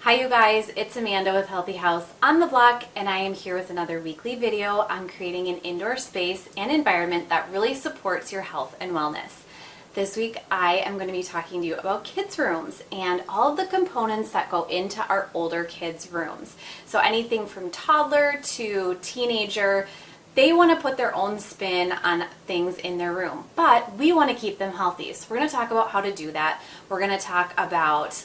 Hi you guys, it's Amanda with Healthy House on the Block, and I am here with another weekly video on creating an indoor space and environment that really supports your health and wellness. This week I am going to be talking to you about kids' rooms and all of the components that go into our older kids' rooms. So anything from toddler to teenager, they want to put their own spin on things in their room, but we want to keep them healthy. So we're going to talk about how to do that. We're going to talk about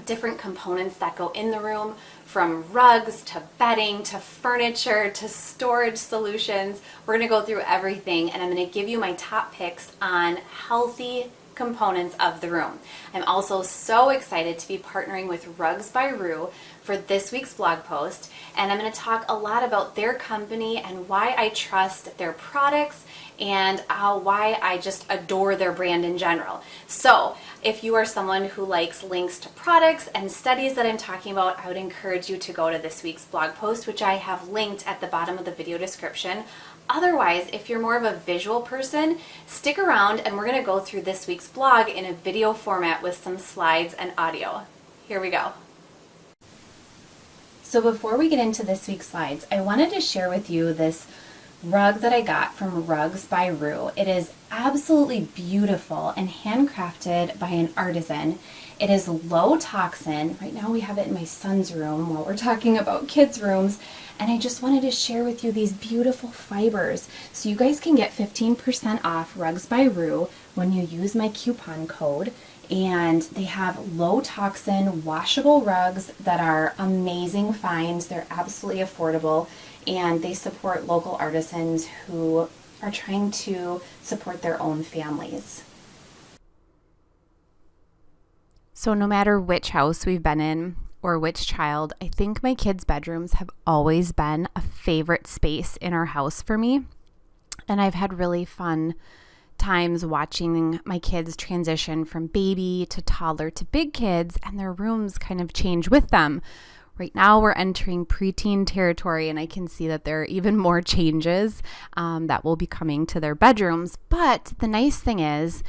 different components that go in the room, from rugs to bedding to furniture to storage solutions. We're going to go through everything, and I'm going to give you my top picks on healthy components of the room. I'm also so excited to be partnering with Rugs by Rue for this week's blog post, and I'm going to talk a lot about their company and why I trust their products and why I just adore their brand in general. So if you are someone who likes links to products and studies that I'm talking about, I would encourage you to go to this week's blog post, which I have linked at the bottom of the video description. Otherwise, if you're more of a visual person, stick around and we're going to go through this week's blog in a video format with some slides and audio. Here we go. So before we get into this week's slides, I wanted to share with you this rug that I got from Rugs by Rue. It is absolutely beautiful and handcrafted by an artisan. It is low toxin. Right now we have it in my son's room while we're talking about kids' rooms. And I just wanted to share with you these beautiful fibers. So you guys can get 15% off Rugs by Rue when you use my coupon code. And they have low toxin washable rugs that are amazing finds. They're absolutely affordable, and they support local artisans who are trying to support their own families. So no matter which house we've been in or which child, I think my kids' bedrooms have always been a favorite space in our house for me. And I've had really fun times watching my kids transition from baby to toddler to big kids, and their rooms kind of change with them. Right now we're entering preteen territory, and I can see that there are even more changes that will be coming to their bedrooms. But the nice thing is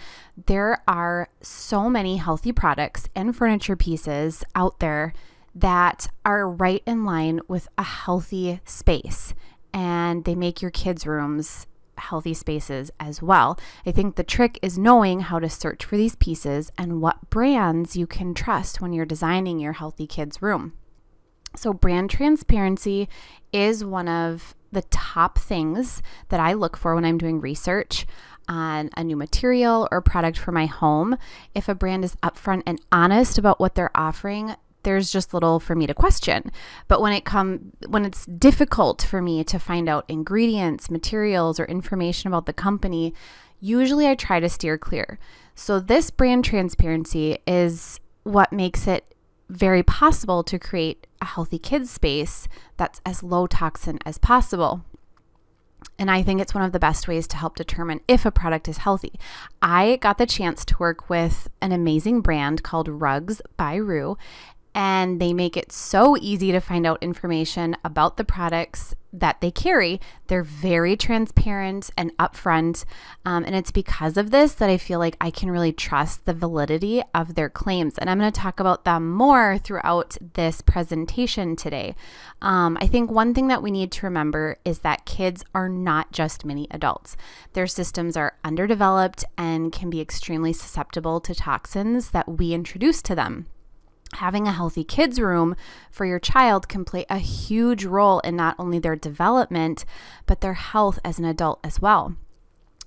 there are so many healthy products and furniture pieces out there that are right in line with a healthy space, and they make your kids' rooms healthy spaces as well. I think the trick is knowing how to search for these pieces and what brands you can trust when you're designing your healthy kids' room. So brand transparency is one of the top things that I look for when I'm doing research on a new material or product for my home. If a brand is upfront and honest about what they're offering, there's just little for me to question. But when it's difficult for me to find out ingredients, materials, or information about the company, usually I try to steer clear. So this brand transparency is what makes it very possible to create a healthy kids space that's as low toxin as possible. And I think it's one of the best ways to help determine if a product is healthy. I got the chance to work with an amazing brand called Rugs by Rue, and they make it so easy to find out information about the products that they carry. They're very transparent and upfront, and it's because of this that I feel like I can really trust the validity of their claims. And I'm going to talk about them more throughout this presentation today. I think one thing that we need to remember is that kids are not just mini adults. Their systems are underdeveloped and can be extremely susceptible to toxins that we introduce to them. Having a healthy kids' room for your child can play a huge role in not only their development, but their health as an adult as well.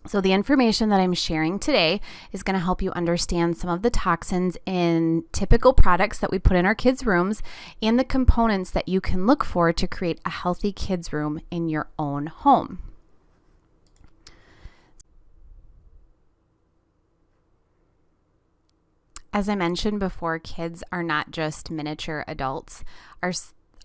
So the information that I'm sharing today is going to help you understand some of the toxins in typical products that we put in our kids' rooms and the components that you can look for to create a healthy kids' room in your own home. As I mentioned before, kids are not just miniature adults.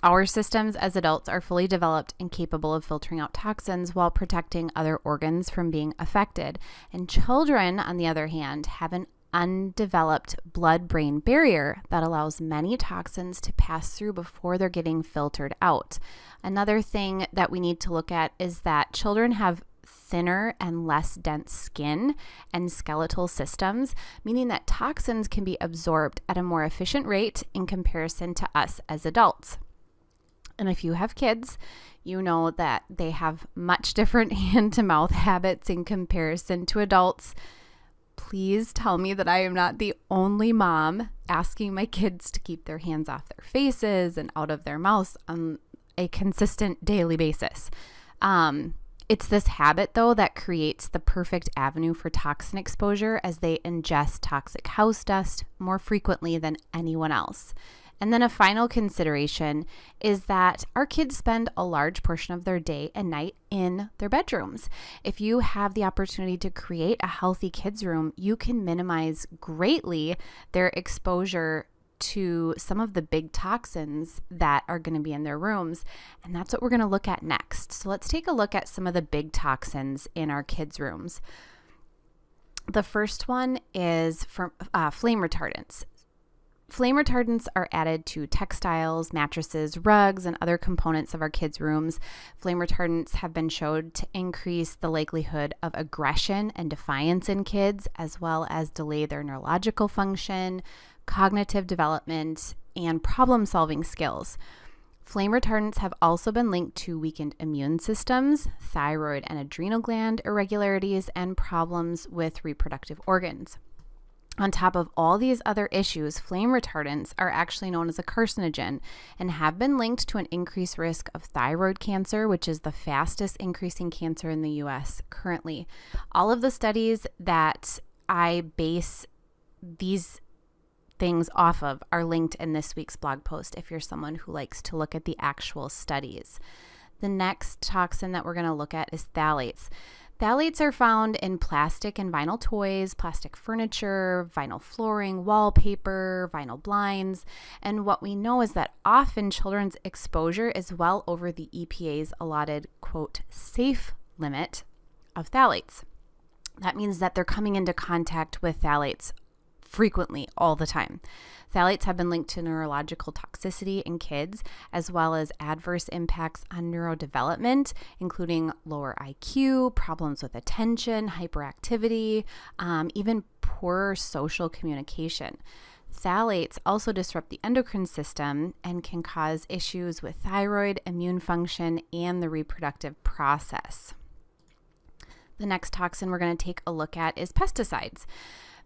Our systems as adults are fully developed and capable of filtering out toxins while protecting other organs from being affected. And children, on the other hand, have an undeveloped blood-brain barrier that allows many toxins to pass through before they're getting filtered out. Another thing that we need to look at is that children have thinner and less dense skin and skeletal systems, meaning that toxins can be absorbed at a more efficient rate in comparison to us as adults. And if you have kids, you know that they have much different hand-to-mouth habits in comparison to adults. Please tell me that I am not the only mom asking my kids to keep their hands off their faces and out of their mouths on a consistent daily basis. It's this habit, though, that creates the perfect avenue for toxin exposure as they ingest toxic house dust more frequently than anyone else. And then a final consideration is that our kids spend a large portion of their day and night in their bedrooms. If you have the opportunity to create a healthy kids' room, you can minimize greatly their exposure to some of the big toxins that are going to be in their rooms. And that's what we're going to look at next. So let's take a look at some of the big toxins in our kids' rooms. The first one is from flame retardants. Flame retardants are added to textiles, mattresses, rugs, and other components of our kids' rooms. Flame retardants have been shown to increase the likelihood of aggression and defiance in kids, as well as delay their neurological function, cognitive development, and problem-solving skills. Flame retardants have also been linked to weakened immune systems, thyroid and adrenal gland irregularities, and problems with reproductive organs. On top of all these other issues, flame retardants are actually known as a carcinogen and have been linked to an increased risk of thyroid cancer, which is the fastest increasing cancer in the U.S. currently. All of the studies that I base these things off of are linked in this week's blog post if you're someone who likes to look at the actual studies. The next toxin that we're going to look at is phthalates. Phthalates are found in plastic and vinyl toys, plastic furniture, vinyl flooring, wallpaper, vinyl blinds, and what we know is that often children's exposure is well over the EPA's allotted, quote, safe limit of phthalates. That means that they're coming into contact with phthalates frequently, all the time. Phthalates have been linked to neurological toxicity in kids, as well as adverse impacts on neurodevelopment, including lower IQ, problems with attention, hyperactivity, even poorer social communication. Phthalates also disrupt the endocrine system and can cause issues with thyroid, immune function, and the reproductive process. The next toxin we're going to take a look at is pesticides.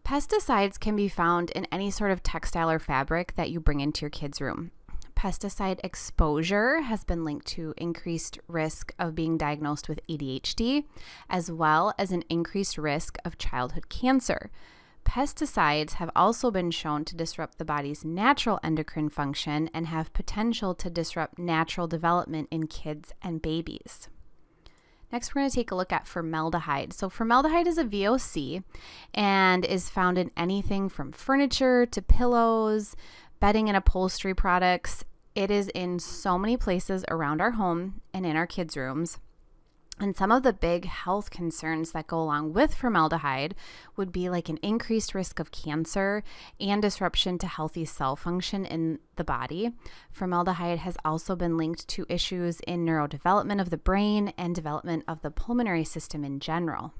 Pesticides can be found in any sort of textile or fabric that you bring into your kids' room. Pesticide exposure has been linked to increased risk of being diagnosed with ADHD, as well as an increased risk of childhood cancer. Pesticides have also been shown to disrupt the body's natural endocrine function and have potential to disrupt natural development in kids and babies. Next, we're going to take a look at formaldehyde. So formaldehyde is a VOC and is found in anything from furniture to pillows, bedding and upholstery products. It is in so many places around our home and in our kids' rooms. And some of the big health concerns that go along with formaldehyde would be like an increased risk of cancer and disruption to healthy cell function in the body. Formaldehyde has also been linked to issues in neurodevelopment of the brain and development of the pulmonary system in general.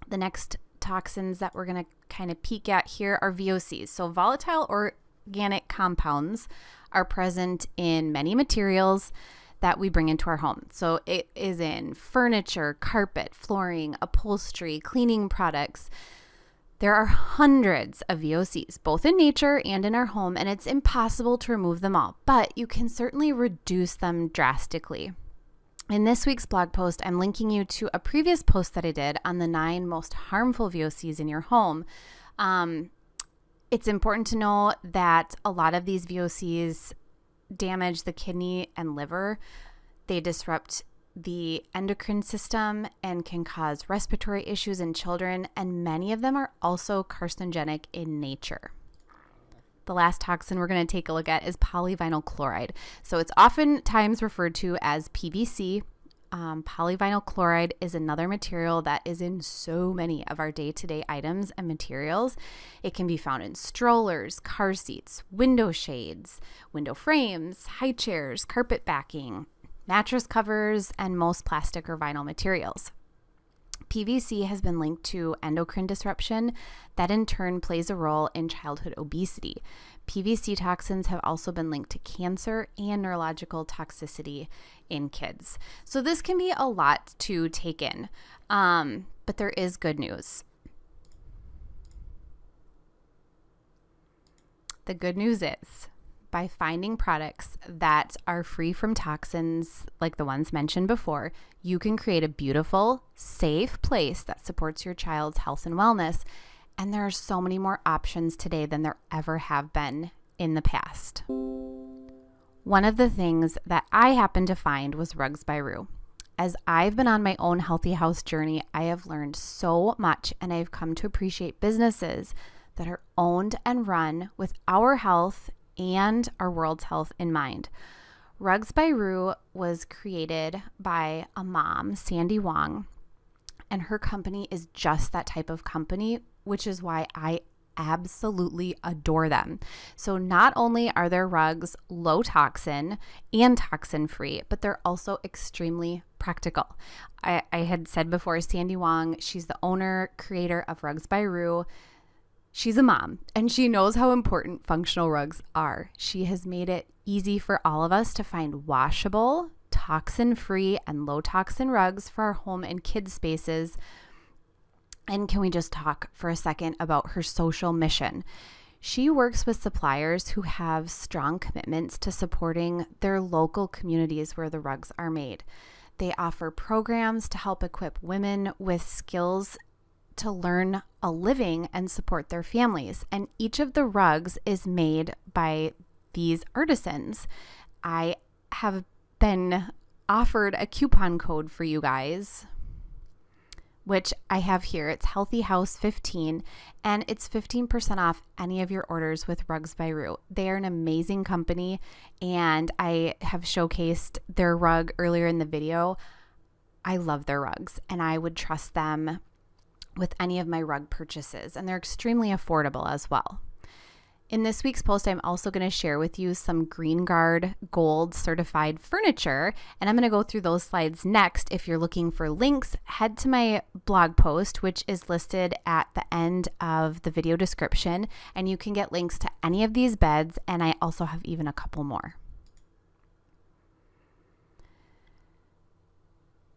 The next toxins that we're going to kind of peek at here are VOCs. So volatile organic compounds are present in many materials that we bring into our home. So it is in furniture, carpet, flooring, upholstery, cleaning products. There are hundreds of VOCs, both in nature and in our home, and it's impossible to remove them all, but you can certainly reduce them drastically. In this week's blog post, I'm linking you to a previous post that I did on the 9 most harmful VOCs in your home. It's important to know that a lot of these VOCs damage the kidney and liver. They disrupt the endocrine system and can cause respiratory issues in children, and many of them are also carcinogenic in nature. The last toxin we're going to take a look at is polyvinyl chloride. So it's oftentimes referred to as PVC. Polyvinyl chloride is another material that is in so many of our day-to-day items and materials. It can be found in strollers, car seats, window shades, window frames, high chairs, carpet backing, mattress covers, and most plastic or vinyl materials. PVC has been linked to endocrine disruption that in turn plays a role in childhood obesity. PVC toxins have also been linked to cancer and neurological toxicity in kids. So this can be a lot to take in, but there is good news. The good news is, by finding products that are free from toxins like the ones mentioned before, you can create a beautiful, safe place that supports your child's health and wellness. And there are so many more options today than there ever have been in the past. One of the things that I happened to find was Rugs by Rue. As I've been on my own healthy house journey, I have learned so much, and I've come to appreciate businesses that are owned and run with our health and our world's health in mind. Rugs by Rue was created by a mom, Sandy Wong, and her company is just that type of company, which is why I absolutely adore them. So not only are their rugs low toxin and toxin free, but they're also extremely practical. I had said before, Sandy Wong, she's the owner, creator of Rugs by Rue. She's a mom, and she knows how important functional rugs are. She has made it easy for all of us to find washable, toxin-free, and low-toxin rugs for our home and kids spaces. And can we just talk for a second about her social mission? She works with suppliers who have strong commitments to supporting their local communities where the rugs are made. They offer programs to help equip women with skills to learn a living and support their families. And each of the rugs is made by these artisans. I have been offered a coupon code for you guys, which I have here. It's Healthy House 15, and it's 15% off any of your orders with Rugs by Rue. They are an amazing company, and I have showcased their rug earlier in the video. I love their rugs, and I would trust them with any of my rug purchases, and they're extremely affordable as well. In this week's post, I'm also going to share with you some Green Guard Gold certified furniture, and I'm going to go through those slides next. If you're looking for links, head to my blog post, which is listed at the end of the video description, and you can get links to any of these beds, and I also have even a couple more.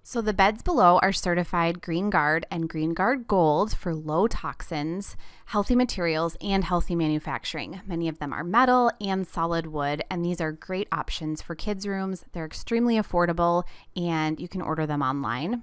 So the beds below are certified Green Guard and Green Guard Gold for low toxins, healthy materials, and healthy manufacturing. Many of them are metal and solid wood, and these are great options for kids' rooms. They're extremely affordable, and you can order them online.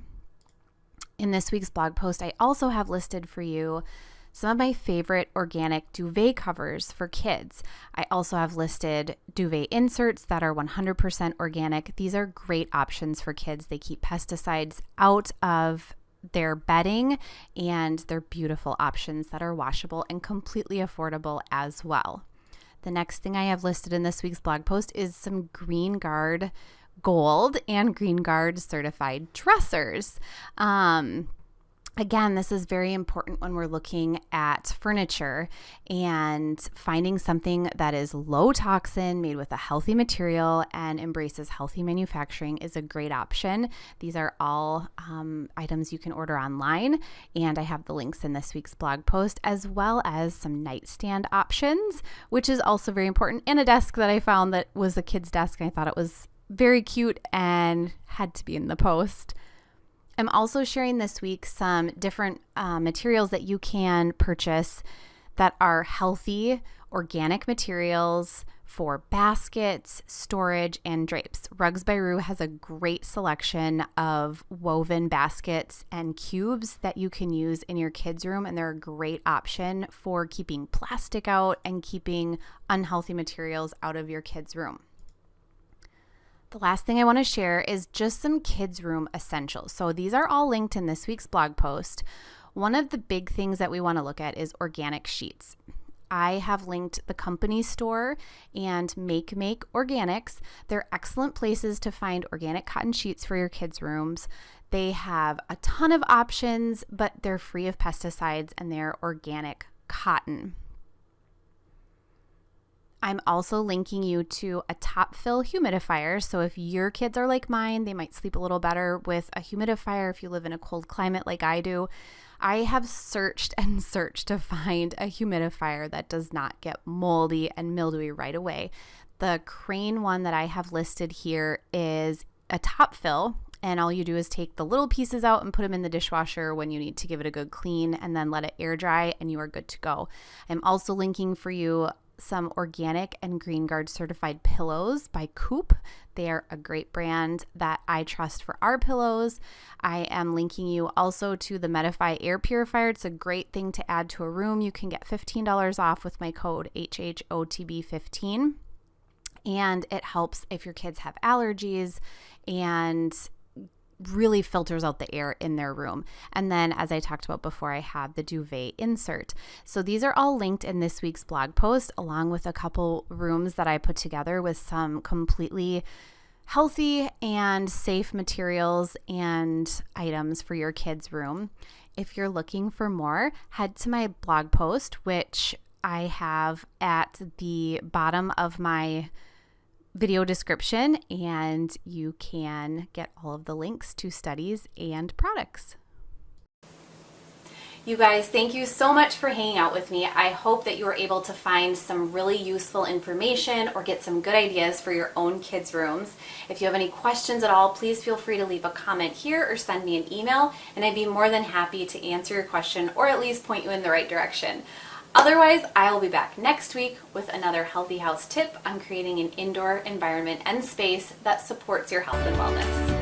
In this week's blog post, I also have listed for you some of my favorite organic duvet covers for kids. I also have listed duvet inserts that are 100% organic. These are great options for kids. They keep pesticides out of their bedding, and they're beautiful options that are washable and completely affordable as well. The next thing I have listed in this week's blog post is some Green Guard Gold and Green Guard certified dressers. Again, this is very important when we're looking at furniture, and finding something that is low toxin, made with a healthy material, and embraces healthy manufacturing is a great option. These are all items you can order online, and I have the links in this week's blog post, as well as some nightstand options, which is also very important, and a desk that I found that was a kid's desk, and I thought it was very cute and had to be in the post. I'm also sharing this week some different materials that you can purchase that are healthy, organic materials for baskets, storage, and drapes. Rugs by Rue has a great selection of woven baskets and cubes that you can use in your kids' room, and they're a great option for keeping plastic out and keeping unhealthy materials out of your kids' room. The last thing I want to share is just some kids' room essentials. So these are all linked in this week's blog post. One of the big things that we want to look at is organic sheets. I have linked the company store and Make Organics. They're excellent places to find organic cotton sheets for your kids' rooms. They have a ton of options, but they're free of pesticides, and they're organic cotton. I'm also linking you to a top fill humidifier. So if your kids are like mine, they might sleep a little better with a humidifier if you live in a cold climate like I do. I have searched and searched to find a humidifier that does not get moldy and mildewy right away. The Crane one that I have listed here is a top fill, and all you do is take the little pieces out and put them in the dishwasher when you need to give it a good clean, and then let it air dry and you are good to go. I'm also linking for you some organic and Green Guard certified pillows by Coop. They are a great brand that I trust for our pillows. I am linking you also to the Medify air purifier. It's a great thing to add to a room. You can get $15 off with my code HHOTB15. And it helps if your kids have allergies and really filters out the air in their room. And then, as I talked about before, I have the duvet insert. So these are all linked in this week's blog post, along with a couple rooms that I put together with some completely healthy and safe materials and items for your kids' room. If you're looking for more, head to my blog post, which I have at the bottom of my video description, and you can get all of the links to studies and products. You guys, thank you so much for hanging out with me. I hope that you were able to find some really useful information or get some good ideas for your own kids' rooms. If you have any questions at all, please feel free to leave a comment here or send me an email, and I'd be more than happy to answer your question or at least point you in the right direction. Otherwise, I will be back next week with another Healthy House tip on creating an indoor environment and space that supports your health and wellness.